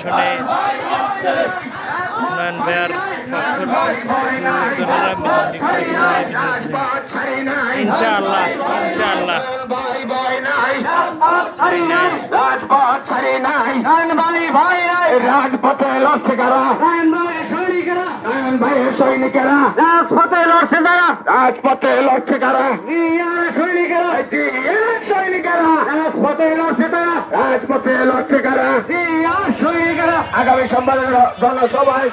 আসনে নয়ন ভাইয়ার ইনশাআল্লাহ ইনশাআল্লাহ রাজপথে লড়ছে কারা সৈনিকেরা রাজপথে লড়ছে যারা রাজপথে লড়ছে কারা সৈনিকেরা সৈনিকেরা রাজপথে লড়ছে তারা রাজপথে লড়ছে কারা সৈনিকেরা আগামী সোমবারের জনসভায়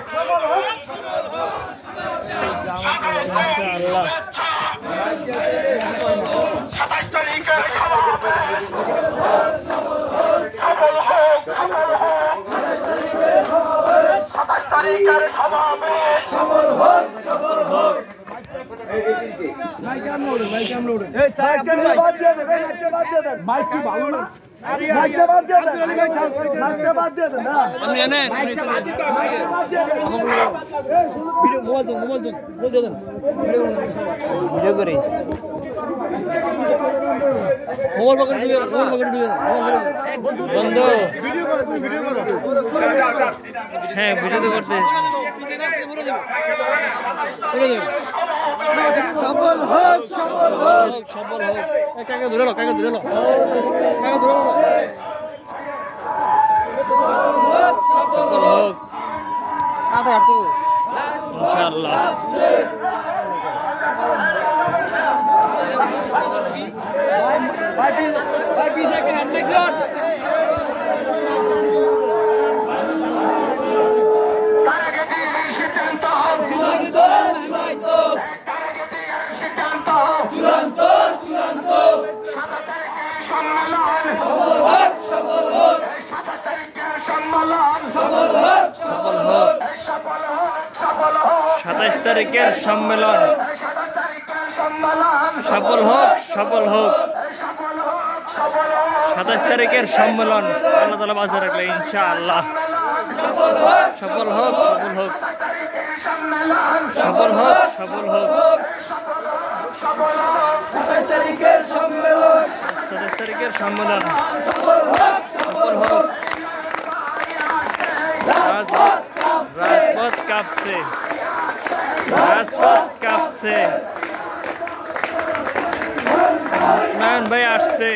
হ্যাঁ ভিডিও তো করতে সফল হোক সফল হোক সফল হোক কাকে ধরে লো কাকে ধরে লো কাকে ধরে লো সফল হোক আদা তো ইনশাআল্লাহ ভাই পিছে কে হাত মে গড সাতাশ তারিখের সম্মেলন সফল হোক সফল হোক 27 তারিখের সম্মেলন আল্লাহ তাআলা বাঁচিয়ে রাখলে ইনশাআল্লাহ সফল হোক সফল হোক সফল হোক সফল হোক 27 তারিখের সম্মেলন 27 তারিখের সম্মেলন সফল হোক রাজপথ কাঁপছে রাজপথ কাঁপছে নয়ন ভাই আসছে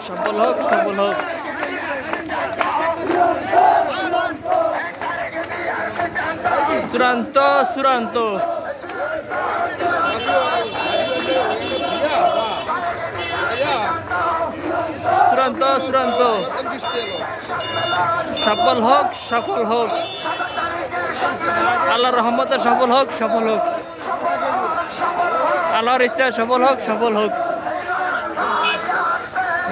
সফল হোক সফল হোক চূড়ান্ত চূড়ান্ত চূড়ান্ত চূড়ান্ত সফল হোক সফল হোক আল্লাহর রহমতে সফল হোক সফল হোক আল্লাহর ইচ্ছা সফল হোক সফল হোক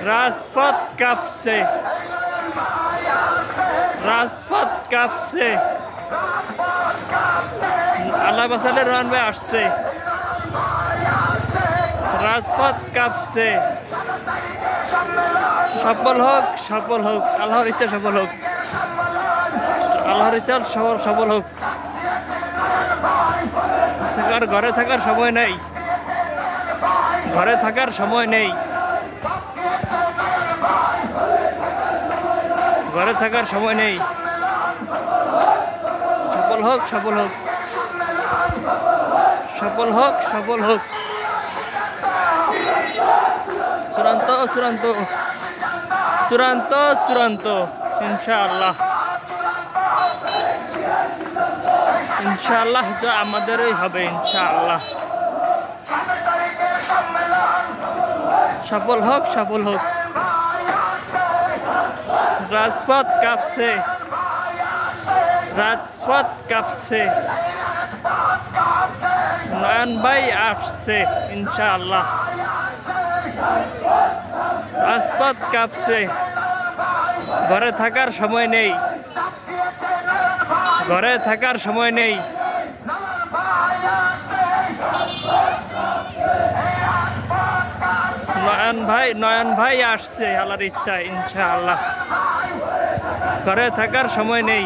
রাজপথ কাঁপছে রাজপথ কাঁপছে আল্লাহ বাসালে রহমান ভাই আসছে রাজপথ কাঁপছে সফল হোক আল্লাহর ইচ্ছা সফল হোক আল্লাহর ইচ্ছা সফল হোক ঘরে থাকার সময় নেই ঘরে থাকার সময় নেই ঘরে থাকার সময় নেই সফল হোক সফল হোক সফল হোক সফল হোক চূড়ান্ত চূড়ান্ত চূড়ান্ত চূড়ান্ত ইনশাআল্লাহ ইনশাআল্লাহ যা আমাদেরই হবে ইনশাআল্লাহ সফল হোক সফল হোক রাজপথ কাঁপছে রাজপথ কাঁপছে নয়ন ভাই আসছে ইনশাআল্লাহ রাজপথ কাঁপছে ঘরে থাকার সময় নেই ঘরে থাকার সময় নেই নয়ন ভাই আসছে আল্লাহর ইচ্ছা ইনশাআল্লাহ ঘরে থাকার সময় নেই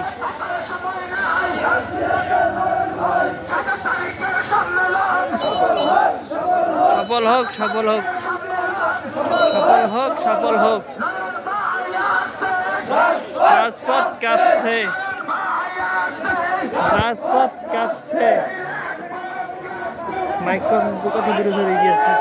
সফল হোক, সফল হোক, সফল হোক, সফল হোক। রাজপথ কাঁপছে, রাজপথ কাঁপছে। মাইক্রোফোন কত দূরে সরে গিয়েছে।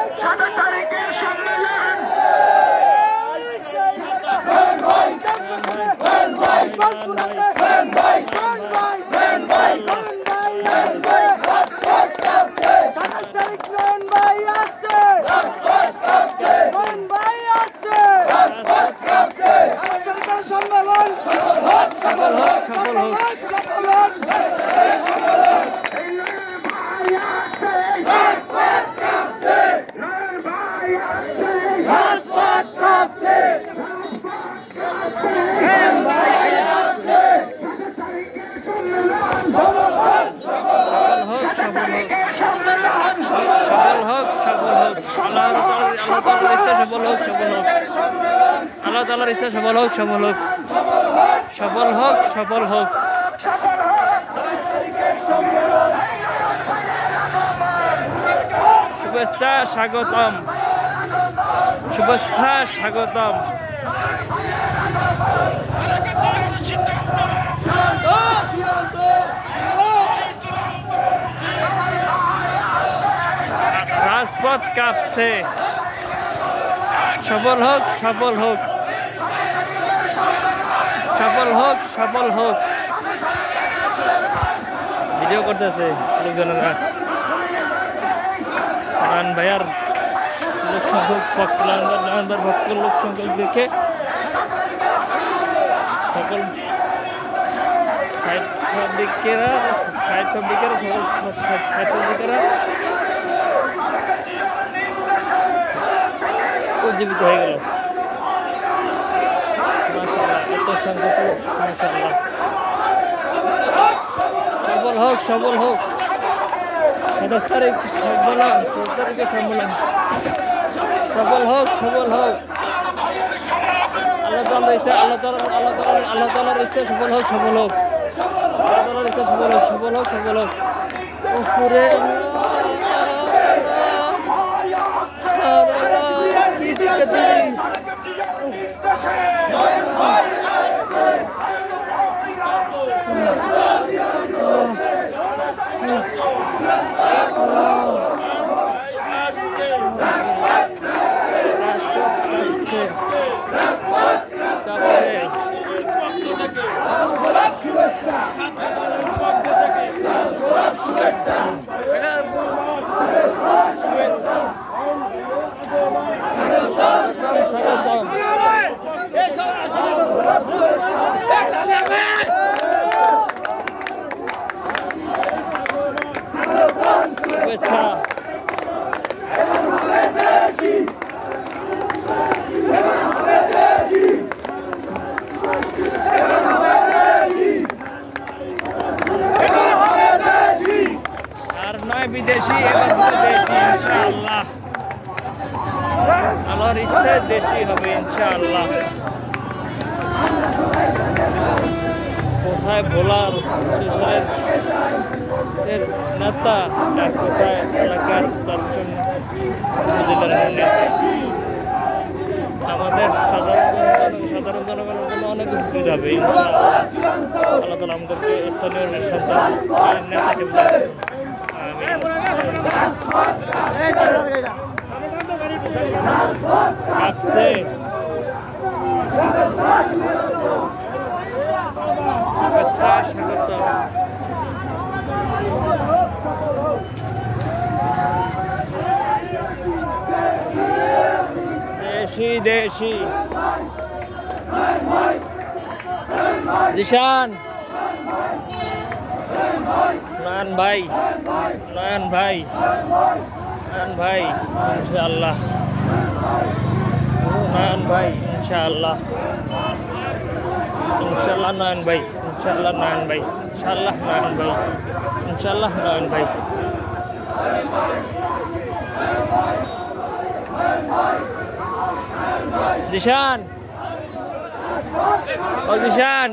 সফল হোক, সফল হোক। আল্লাহ তাআলার ইচ্ছা সফল হোক, সফল হোক, সফল হোক, সফল হোক। শুভেচ্ছা স্বাগতম, শুভেচ্ছা স্বাগতম। রাজপথ কাঁপছে। সফল হোক, সফল হোক, সফল হোক, সফল হোক। ভিডিও করতেছে লোকজনেরা। নারায়ণ ভাইয়ার লোক সংখ্যক ভক্ত লোক সংখ্যক দেখে সকল সাইড পাবলিকেরা উজ্জীবিত হয়ে গেল। মাশাআল্লাহ, এত সংখ্যক লোক, মাশাআল্লাহ। সফল হোক, সফল হোক। 7 তারিখ সম্মেলন, 7 তারিখে সম্মেলন। সফল হোক, সফল হোক। আল্লাহ তাআলার ইচ্ছা, আল্লাহ তাআলার ইচ্ছা সফল হোক, সফল হোক। আল্লাহ তাআলার ইচ্ছা সফল হোক, সফল হোক, সফল হোক। উপরে বিদেশি এবং দেশি ইনশাআল্লাহ। আল্লাহর ইচ্ছে দেশি হবে ইনশাআল্লাহ। কোথায় ভোলার পরিসরের নেতা, কোথায় এলাকার 4 জন উপজেলার নেতা। আমাদের সাধারণ জনগণের জন্য অনেক উপকৃত হবে ইনশাআল্লাহ। আল্লাহ তাআলা আমাদেরকে স্থানীয় সন্তান নেতা হিসেবে কাঁপছে। শুভেচ্ছা স্বাগত। দেশি দেশি জিশান, নয়ন ভাই, নয়ন ভাই, নয়ন ভাই ইনশাআল্লাহ, নয়ন ভাই ইনশাআল্লাহ, ইনশাআল্লাহ নয়ন ভাই, ইনশাআল্লাহ নয়ন ভাই, ইনশাআল্লাহ নয়ন ভাই, ইনশাআল্লাহ নয়ন ভাই। জিশান, ও জিশান,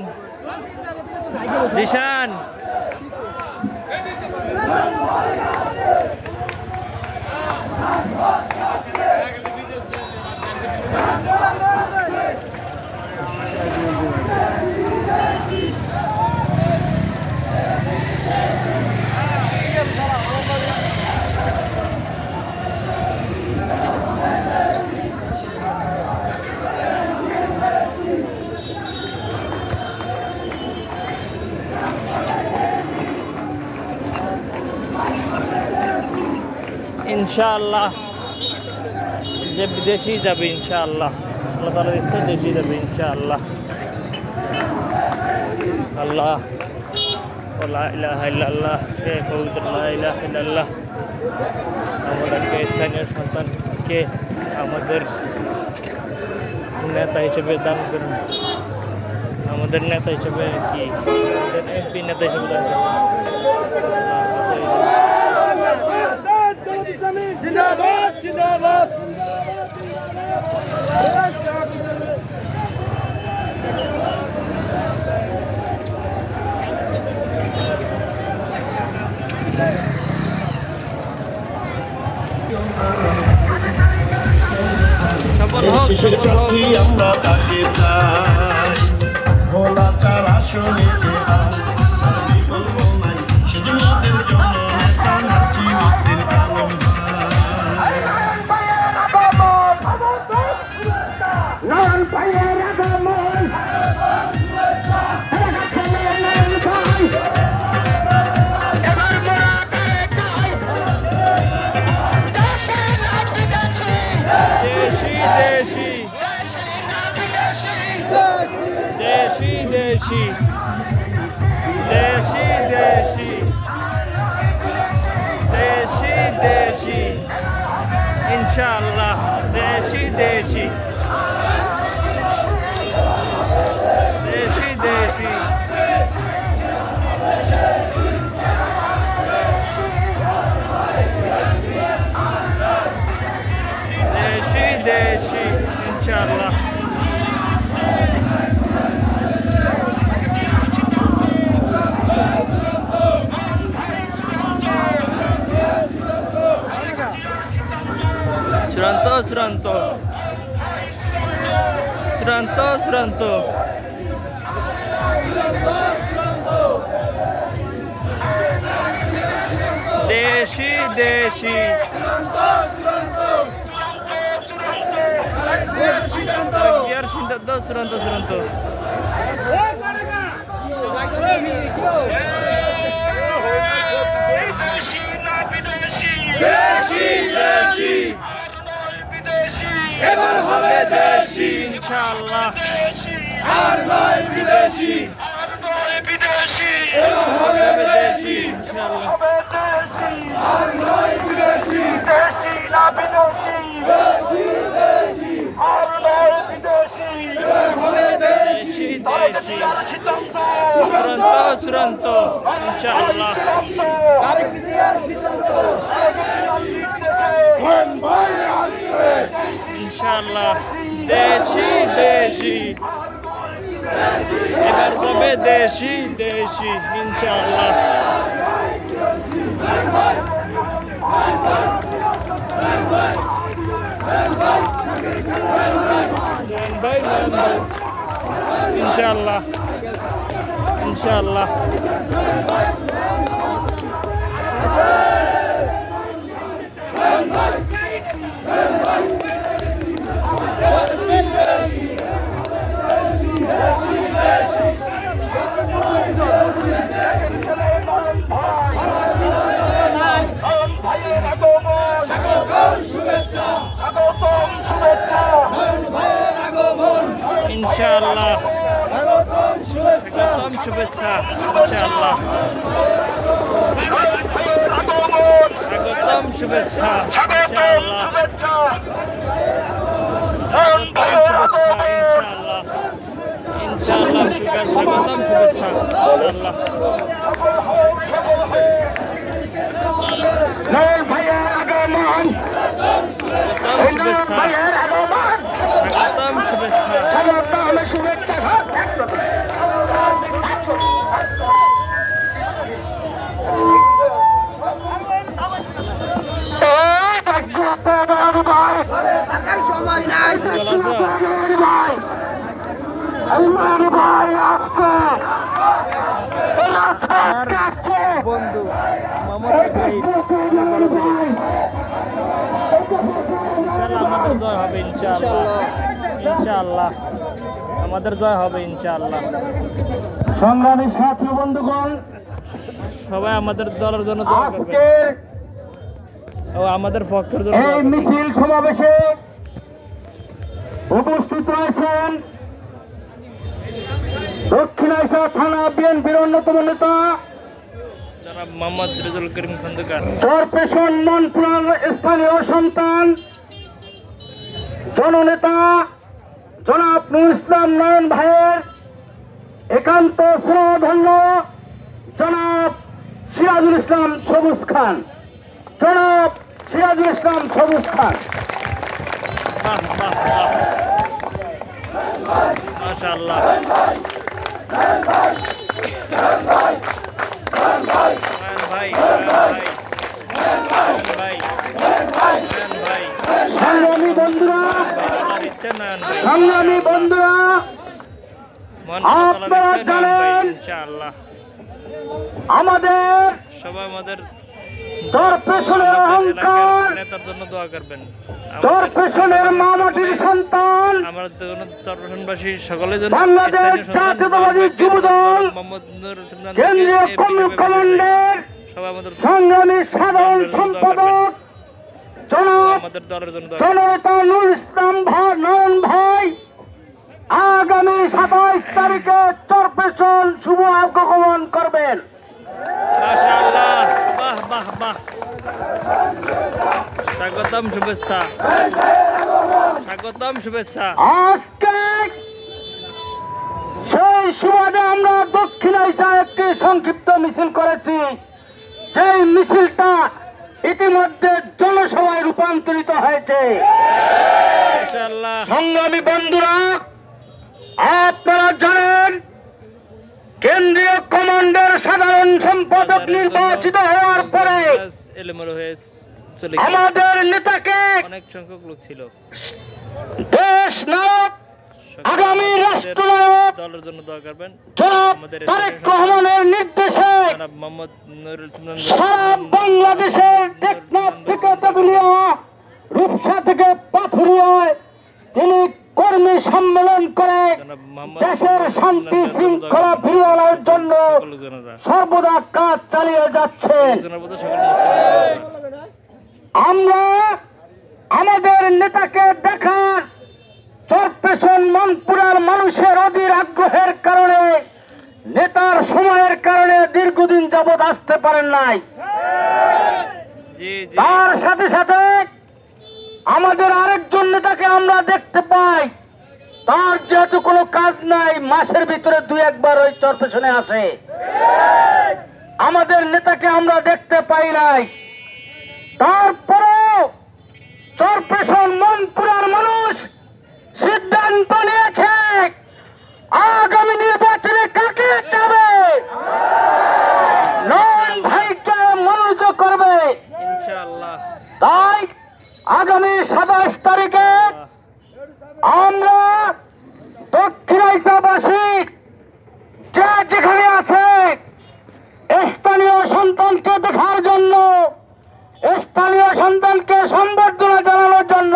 জিশান ইনশাআল্লাহ যে বিদেশি যাবে ইনশাআল্লাহ, আল্লাহ তাআলার ইচ্ছা দেশি যাবে ইনশাআল্লাহ। আল্লাহ লা ইলাহা ইল্লাল্লাহ, হে পবিত্র লা ইলাহা ইল্লাল্লাহ আমাদেরকে স্থানীয় সন্তানকে আমাদের নেতা হিসেবে দান করুন, আমাদের নেতা হিসেবে কি এমপি নেতা হিসেবে দান করুন। জিন্দাবাদ জিন্দাবাদ। প্রার্থী আমরা তাকে চাই, ভোলা চার আসনে বলবো নাই সেজমাদের জন্য নেতা নাচি মাদের আলম দেশি দেশি দেশি দেশি দেশি ইনশাআল্লাহ দেশি দেশি দেশি দেশি দেশি দেশি ইনশাআল্লাহ। চূড়ান্ত চূড়ান্ত চূড়ান্ত চূড়ান্ত দেশি দেশি গিয়ার সিদ্ধান্ত চূড়ান্ত চূড়ান্ত দেশি দেশি এবার হবে দেশি ইনশাআল্লাহ, আর নয় বিদেশি, আর নয় বিদেশি এবার হবে দেশি ইনশাআল্লাহ, আর নয় বিদেশি, দেশি না বিদেশি, দেশি দেশি আর নয় বিদেশি এবার হবে দেশি দেশি সিদ্ধান্ত চূড়ান্ত চূড়ান্ত ইনশাআল্লাহ। ইনশাআল্লাহ দেশি দেশি এবার হবে দেশি দেশি ইনশাআল্লাহ। ইনশাআল্লাহ ইনশাআল্লাহ ইনশাআল্লাহ প্রথম শুভেচ্ছা ইনশাআল্লাহ, স্বাগতম শুভেচ্ছা ইনশাআল্লাহ, ইনশাআল্লাহ স্বাগতম শুভেচ্ছা ইনশাআল্লাহ। স্বাগতম শুভেচ্ছা আমার বন্ধু মোহাম্মদ ইব্রাহিম অনেক ভালো ছিলেন। ইনশাআল্লাহ আমাদের জয় হবে, ইনশাআল্লাহ ইনশাআল্লাহ আমাদের জয় হবে ইনশাআল্লাহ। সংগ্রামী সাথী বন্ধুগণ, সবাই আমাদের দলের জন্য দোয়া করবেন ও আমাদের পক্ষের জন্য। এই মিছিল সমাবেশে উপস্থিত রয়েছেন দক্ষিণ এশিয়া থানা বিএনপির অন্যতম নেতা জনাব মোহাম্মদ রেজাউল করিম খন্দকার, চরপেশন মনপুরার স্থানীয় সন্তান জননেতা জনাব নুরুল ইসলাম নয়ন ভাইয়ের একান্ত স্নেহধন্য জনাব সিরাজুল ইসলাম সবুজ খান, জনাব সিরাজুল ইসলাম সবুজ খান। বাহ বাহ বাহ মাশাআল্লাহ। সংগ্রামী বন্ধুরা, সংগ্রামী বন্ধুরা, আপনারা জানেন আমাদের সবাই আমাদের চরপেশনের অহংকার, নেতার জন্য দোয়া করবেন। চরপেশনের মামাটির সন্তান আমার চরপেশনবাসী সকলের জন্য বাংলাদেশ জাতীয়তাবাদী যুবদল কেন্দ্রীয় কমান্ডার সবাই আমাদের সংগ্রামী সাধারণ সম্পাদক জনাব আমাদের দলের জন্য জননেতা নুরুল ইসলাম নয়ন ভাই আগামী 27 তারিখে চরপেশন শুভ আগমন করবেন। মাশাআল্লাহ, বাহ বাহ বাহ, স্বাগতম শুভেচ্ছা, স্বাগতম শুভেচ্ছা। আজকে সেই সুবাদে আমরা দক্ষিণ এশিয়ায় একটি সংক্ষিপ্ত মিছিল করেছি। সেই মিছিলটা ইতিমধ্যে জনসভায় রূপান্তরিত হয়েছে। মাশাআল্লাহ। সংগ্রামী বন্ধুরা, আপনারা জানেন কেন্দ্রীয় কমান্ডার সাধারণ সম্পাদক নির্বাচিত হওয়ার পরে আমাদের নেতাকে অনেক সংখ্যক লোক ছিল, দেশ নায়ক আগামী রাষ্ট্রনায়ক দলের জন্য দোয়া করবেন। জনাব তারেক রহমানের নির্দেশে জনাব মোহাম্মদ নুরুল সারা বাংলাদেশের টেকনাফ থেকে তেঁতুলিয়া, রূপসা থেকে পাথুরিয়ায় তিনি কর্মী সম্মেলন করে দেশের শান্তি শৃঙ্খলা ফিরিয়ে আনার জন্য সর্বদা কাজ চালিয়ে যাচ্ছেন। আমরা আমাদের নেতাকে দেখার চরপেশন মনপুরার মানুষের অধীর আগ্রহের কারণে নেতার সময়ের কারণে দীর্ঘদিন যাবৎ আসতে পারেন নাই। তার সাথে সাথে আমাদের আরেকজন নেতাকে আমরা দেখতে পাই, তার যেহেতু কোনো কাজ নাই, মাসের ভিতরে 2-1 ওই চরপেশনে আসে। আমাদের নেতাকে আমরা দেখতে পাই নাই। তারপরেও চরপেশন মনপুরার মানুষ সিদ্ধান্ত নিয়েছে আগামী নির্বাচনে কাকে চাবে, নয়ন ভাইকে মনোযোগ করবে। ইনশাআল্লাহ। তাই আগামী 27 তারিখে আমরা দক্ষিণ এশিয়াবাসী যে যেখানে আছে স্থানীয় সন্তানকে দেখার জন্য, স্থানীয় সন্তানকে সম্বর্ধনা জানানোর জন্য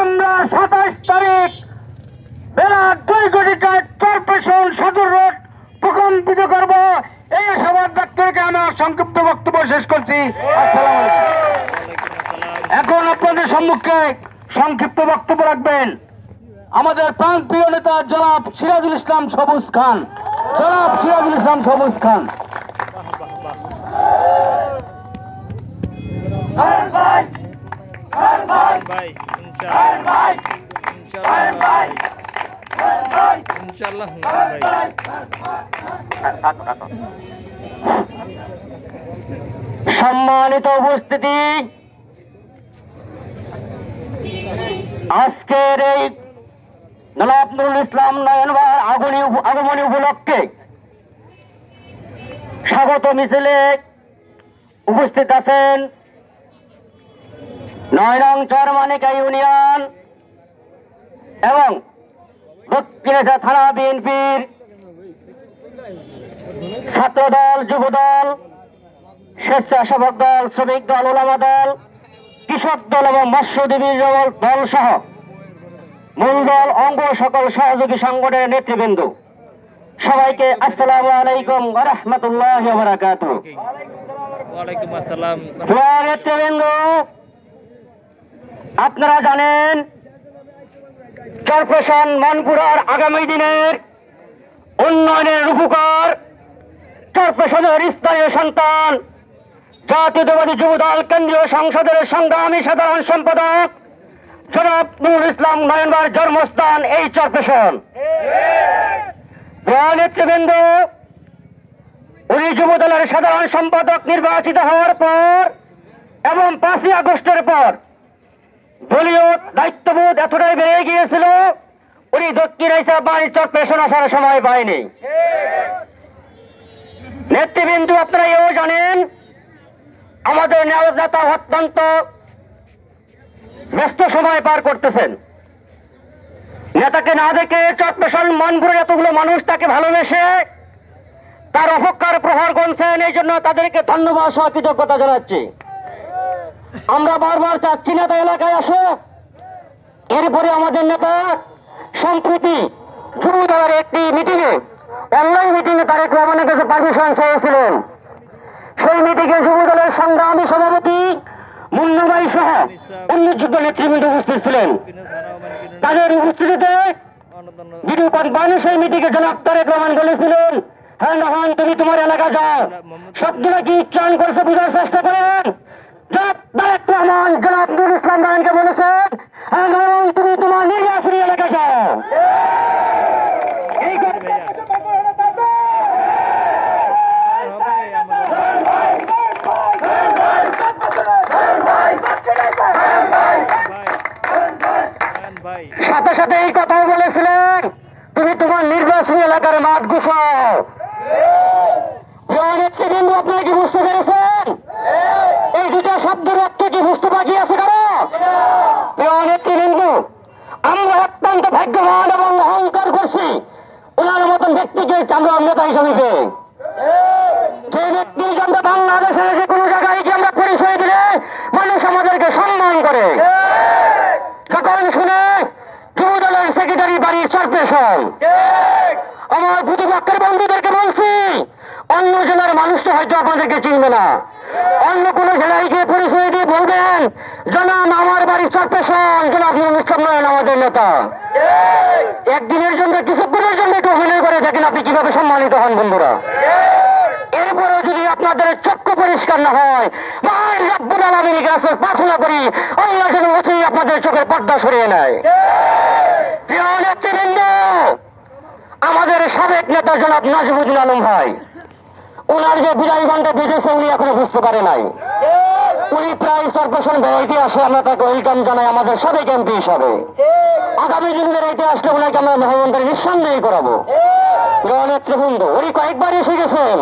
আমরা 27 তারিখ বেলা 2 ঘটিকায় চরপেশন সদর রোড প্রকম্পিত করব। এই সবার ডাক্তারকে আমার সংক্ষিপ্ত বক্তব্য শেষ করছি। আসসালামু আলাইকুম। এখন আপনাদের সম্মুখে সংক্ষিপ্ত বক্তব্য রাখবেন আমাদের প্রাণপ্রিয় নেতা জনাব সিরাজুল ইসলাম সবুজ খান। জনাব সিরাজুল ইসলাম সবুজ খান। ভাই ইনশাআল্লাহ ভাই। সম্মানিত উপস্থিতি, আজকের এই জনাব নুরুল ইসলাম নয়ন ভাইয়ের আগমনী উপলক্ষে স্বাগত মিছিলে উপস্থিত আছেন 9 নং চরমানিকা ইউনিয়ন এবং দক্ষিণ এশিয়া থানা বিএনপির ছাত্রদল, যুবদল, স্বেচ্ছাসেবক দল, শ্রমিক দল, ওলামা দল, কৃষক দল এবং মৎস্যজীবী দল সহ মূল দল, অঙ্গ সকল সহযোগী সংগঠনের নেতৃবৃন্দ সবাইকে আসসালামু আলাইকুম ওয়া রাহমাতুল্লাহি ওয়া বারাকাতুহু। ওয়ালাইকুম আসসালাম। নেতৃবৃন্দ, আপনারা জানেন চরপেশন মনপুরার আগামী দিনের উন্নয়নের রূপকার, চরপেশনের স্থানীয় সন্তান, জাতীয়তাবাদী যুবদল কেন্দ্রীয় সংসদের সংগ্রামী সাধারণ সম্পাদক জনাব নুরুল ইসলাম নয়নবার জন্মস্থান এই চরপেশন। নেতৃবৃন্দ, উনি যুবদলের সাধারণ সম্পাদক নির্বাচিত হওয়ার পর এবং 5ই আগস্টের পর দলীয় দায়িত্ববোধ এতটাই বেড়ে গিয়েছিল, উনি দক্ষিণ এশিয়া বাড়ির চরপেশন আসার সময় পায়নি। নেতৃবৃন্দ, আপনারা এও জানেন আমাদের নেতা অত্যন্ত ব্যস্ত সময় পার করতেছেন। নেতাকে না দেখে চরপেশন মনপুরের এতগুলো মানুষ তাকে ভালোবেসে তার অপেক্ষার প্রহর গুনছেন, এই জন্য তাদেরকে ধন্যবাদ সহ কৃতজ্ঞতা জানাচ্ছি। আমরা বারবার চাচ্ছি নেতা এলাকায় আসো। এরপরে আমাদের নেতা সম্প্রতি যুবদলের একটি মিটিংয়ে, অনলাইন মিটিংয়ে তারেক রহমানের কাছে পারমিশন চেয়েছিলেন। সেই মিটিংয়ে যুবদলের সংগ্রামী সভাপতি মুন্নু ভাই সহ উল্লেখযোগ্য নেতৃবৃন্দ উপস্থিত ছিলেন। তাদের উপস্থিতিতে ভিডিও কনফারেন্সে সেই মিটিংয়ে জনাব তারেক রহমান বলেছিলেন, হ্যাঁ রহমান, তুমি তোমার এলাকা যাও। শব্দটা কি উচ্চারণ করেছে বোঝার চেষ্টা করেন। জনাব তারেক রহমান জনাব নুরুল ইসলাম নয়নকে বলেছেন, হ্যাঁ রহমান, তুমি তোমার নির্বাচনী এলাকা যাও। এই সাথে সাথে এই কথাও বলেছিলেন, তুমি তোমার নির্বাচনী এলাকার মাঠ গুছাও। নেতৃবৃন্দ, আপনারা কি বুঝতে পেরেছেন? এই দুটা শব্দের অর্থ কি বুঝতে বাকি আছে কারো? নেতৃবৃন্দ, আমরা অত্যন্ত ভাগ্যবান এবং অহংকার করছি ওনার মতন ব্যক্তিকে আমরা নেতা হিসাবে পেয়ে। যে ব্যক্তি আমরা বাংলাদেশের যে কোনো জায়গায় কি আমরা পরিচয় দিলে মানুষ আমাদেরকে সম্মান করে। যখন শুনে যুবদলের সেক্রেটারি বাড়ির চরপেশন, আমার প্রতিপক্ষের বন্ধুদেরকে বলছি, অন্য জেলার মানুষ তো হয়তো আপনাদেরকে চিনবে না, অন্য কোন জেলায় গিয়ে পরিচয় দিয়ে বলবেন, জনাব আমার বাড়ির চরপেশন, জনাব নুরুল ইসলাম নয়ন আমাদের নেতা। একদিনের জন্য, কিছুক্ষণের জন্য একটু অভিনয় করে দেখেন আপনি কিভাবে সম্মানিত হন বন্ধুরা। এরপরে যদি আপনাদের চক্ষু পরিষ্কার না হয়, রব্বুল আলামিনের কাছে প্রার্থনা করি আল্লাহ যেন অচিরেই আপনাদের চোখের পর্দা সরিয়ে নেয়। প্রিয় নেতৃবৃন্দ, আমাদের সাবেক নেতা জনাব নাজিমুদ্দিন আলম ভাই, ওনার যে বিদায় গানটা বেঁধেছে উনি এখনো বুঝতে পারে নাই। উনি প্রায় চরপেশন বেড়াইতে আসে, আমরা তাকে ওয়েলকাম জানাই আমাদের সাবেক এমপি হিসাবে। আগামী দিন বেড়াইতে আসলে ওনাকে আমরা মহামন্ত্রী নিঃসন্দেহে করাবো। নেতৃবৃন্দ, উনি কয়েকবার এসে গেছেন।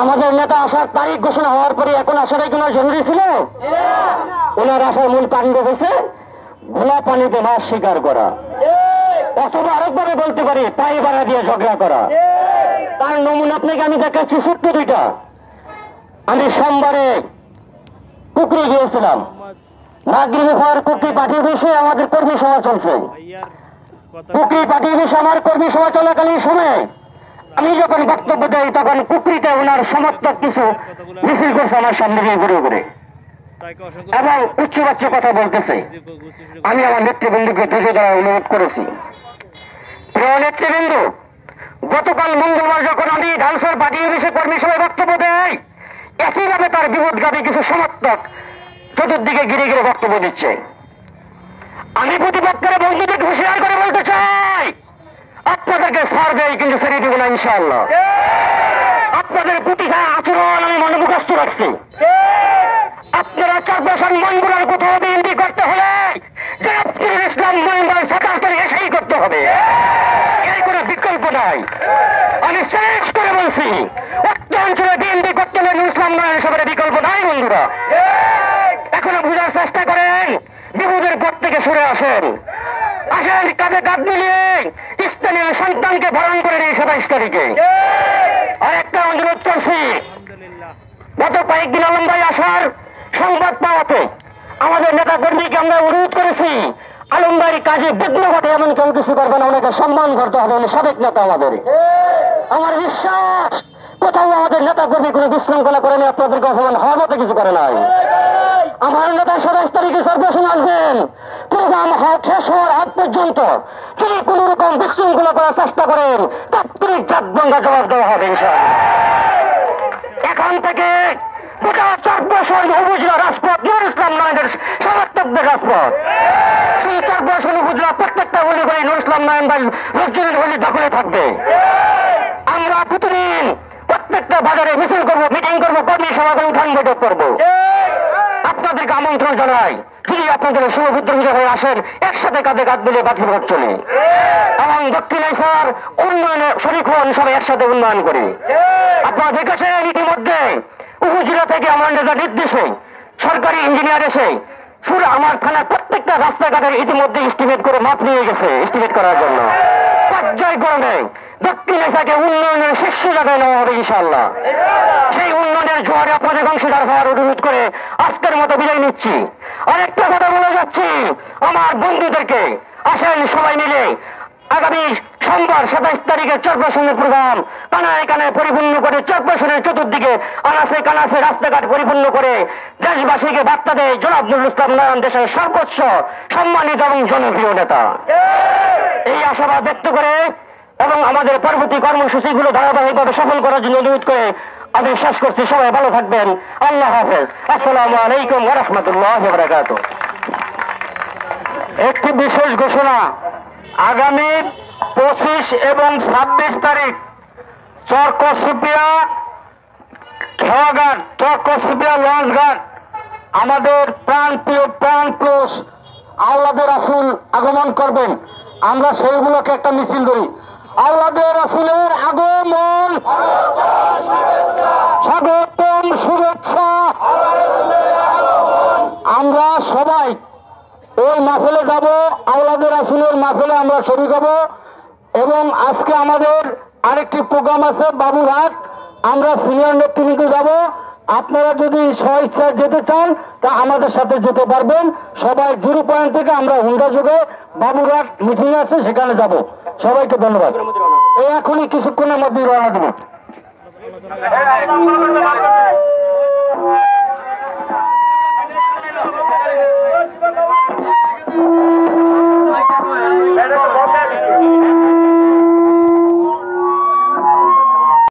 আমাদের নেতা আসার তারিখ ঘোষণা হওয়ার পরে এখন আসাটাই কি জরুরি ছিল? ওনার আসার মূল কাণ্ড হয়েছে ভোলা পানিতে মাছ শিকার করা, অথবা আরেকভাবে বলতে পারি পায়ে বাড়া দিয়ে ঝগড়া করা। তার নমুনা আপনাকে আমি দেখাচ্ছি ছোট্ট দুইটা। আমি সোমবারে কুকরি গিয়েছিলাম, মাগরিবে হওয়ার কুকরি পাঠিয়ে বসে আমাদের কর্মী সভা চলছে। কুকরি পাঠিয়ে বসে আমার কর্মী সভা চলাকালীন সময় আমি যখন বক্তব্য দেই তখন কুকরিতে ওনার সমর্থক কিছু মিছিল করছে আমার সামনে দিয়ে ঘুরে ঘুরে এবং উচ্চবাচ্য কথা বলতেছে। আমি আমার নেতৃবৃন্দকে ধৈর্য ধরার অনুরোধ করেছি। প্রিয় নেতৃবৃন্দ, গতকাল মঙ্গলবার যখন আমি ঢালসর পাঠিয়ে বসে কর্মী সভায় বক্তব্য দেয়, একইভাবে তার বিপদগামী কিছু সমর্থক চতুর্দিকে ঘিরে ঘিরে বক্তব্য দিচ্ছে। আমি প্রতিপক্ষের বন্ধুদের হুঁশিয়ার করে বলতে চাই, আপনাদেরকে ছাড় দেয় কিন্তু ছেড়ে দিব না ইনশাআল্লাহ। আপনাদের প্রতিভা আচরণ আমি মনে মুখস্থ রাখছি। আপনারা চরপেশন মনপুরার কোথাও বিএনপি করতে হলে জনাব নুরুল ইসলাম নয়নবার সরকারকে এসেই করতে হবে, এর কোনো বিকল্প নাই। আমি শেষ করে বলছি, অত্র অঞ্চলে বিএনপি করতে হলে নুরুল ইসলাম নয়ন সবের বিকল্প নাই বন্ধুরা। এখনো বোঝার চেষ্টা করেন, বিপদের পথ থেকে সরে আসেন, আসেন কাঁধে কাঁধ মিলিয়ে স্থানীয় সন্তানকে বরণ করে নিয়ে 27 তারিখে। আর একটা অনুরোধ করছি আলহামদুলিল্লাহ। গত কয়েকদিন আলমবাড়ি আসার সংবাদ পাওয়াতে আমাদের নেতা কর্মীকে আমরা অনুরোধ করেছি আলমবাড়ি কাজে বিঘ্ন ঘটে এমন কেউ কিছু করবে না, ওনাকে সম্মান করতে হবে, উনি সাবেক নেতা আমাদের। আমার বিশ্বাস কোথাও আমাদের নেতা কর্মী কোনো বিশৃঙ্খলা করেনি, আপনাদেরকে অপমান হওয়ার মতো কিছু করে নাই। আমার নেতা 27 তারিখে সর্বশন আসবেন, প্রোগ্রাম শেষ হওয়ার আগ পর্যন্ত যদি কোন রকম বিশৃঙ্খলা করার চেষ্টা করেন তাৎক্ষণিক জাতভঙ্গা জবাব দেওয়া হবে ইনশাআল্লাহ। এখান থেকে গোটা চরপেশন উপজেলা রাজপথ নুরুল ইসলাম নারায়ণের সমর্থকদের রাজপথ, সেই চরপেশন উপজেলা প্রত্যেকটা গলি গলি নুরুল ইসলাম নারায়ণ ভাই লোকজনের গলি দখলে থাকবে। আমরা প্রতিদিন প্রত্যেকটা বাজারে মিছিল করবো, মিটিং করবো, কর্মী সভা করে উঠান বৈঠক করবো। আপনাদেরকে আমন্ত্রণ জানাই, যদি আপনাদের শুভবুদ্ধ হয়ে আসেন, একসাথে কাঁধে কাঁধ মিলিয়ে বাকি ভোট চলে এবং দক্ষিণ এশিয়ার উন্নয়নে শরিক হন, সবাই একসাথে উন্নয়ন করি। আপনারা দেখেছেন ইতিমধ্যে উপজেলা থেকে আমার নেতার নির্দেশে সরকারি ইঞ্জিনিয়ার এসে শুরু আমার থানার প্রত্যেকটা রাস্তাঘাটের ইতিমধ্যে এস্টিমেট করে মাপ নিয়ে গেছে, এস্টিমেট করার জন্য পর্যায়ক্রমে দক্ষিণ এশিয়াকে উন্নয়নের শীর্ষ জায়গায় নেওয়া হবে ইনশাআল্লাহ। সেই উন্নয়নের জোয়ারে আপনাদের অংশীদার হওয়ার অনুরোধ করে আজকের মতো বিদায় নিচ্ছি। আরেকটা কথা বলে যাচ্ছি আমার বন্ধুদেরকে, আসেন সবাই মিলে আগামী সোমবার 27 তারিখের চরপেশনের প্রোগ্রাম কানায় কানায় পরিপূর্ণ করে চরপেশনের চতুর্দিকে আনাসে কানাসে রাস্তাঘাট পরিপূর্ণ করে দেশবাসীকে বার্তা দেয় জনাব নুরুল ইসলাম নারায়ণ দেশের সর্বোচ্চ সম্মানিত এবং জনপ্রিয় নেতা। এই আশাবাদ ব্যক্ত করে এবং আমাদের পরবর্তী কর্মসূচিগুলো ধারাবাহিকভাবে সফল করার জন্য অনুরোধ করে আমি শেষ করছি। সবাই ভালো থাকবেন। আল্লাহ হাফেজ। আসসালামু আলাইকুম ওয়া রাহমাতুল্লাহি ওয়া বারাকাতুহু। একটি বিশেষ ঘোষণা, আগামী 25 এবং 26 তারিখ চরকসুপিয়া খেয়াঘাট, চরকসুপিয়া লঞ্চঘাট আমাদের প্রাণপ্রিয় প্রাণপ্রোষ আল্লাহদের রাসূল আগমন করবেন। আমরা সেইগুলোকে একটা মিছিল করি। আল্লাহদের রাসূলের আগমন, স্বাগতম, শুভেচ্ছা। আমরা সবাই ওই মাহফিলে যাব, আল্লাহদের রাসূলের মাহফিলে আমরা শরীক হব। এবং আজকে আমাদের আরেকটি প্রোগ্রাম আছে বাবুরহাট, আমরা সিনিয়র নেতৃত্বে যাব। আপনারা যদি স্বইচ্ছায় যেতে চান তা আমাদের সাথে যেতে পারবেন। সবাই 0 পয়েন্ট থেকে আমরা হুন্ডা যুগে বাবুরহাট মিটিং আছে, সেখানে যাব। সবাইকে ধন্যবাদ। এই এখনই কিছুক্ষণের মধ্যেই রওনা দেব।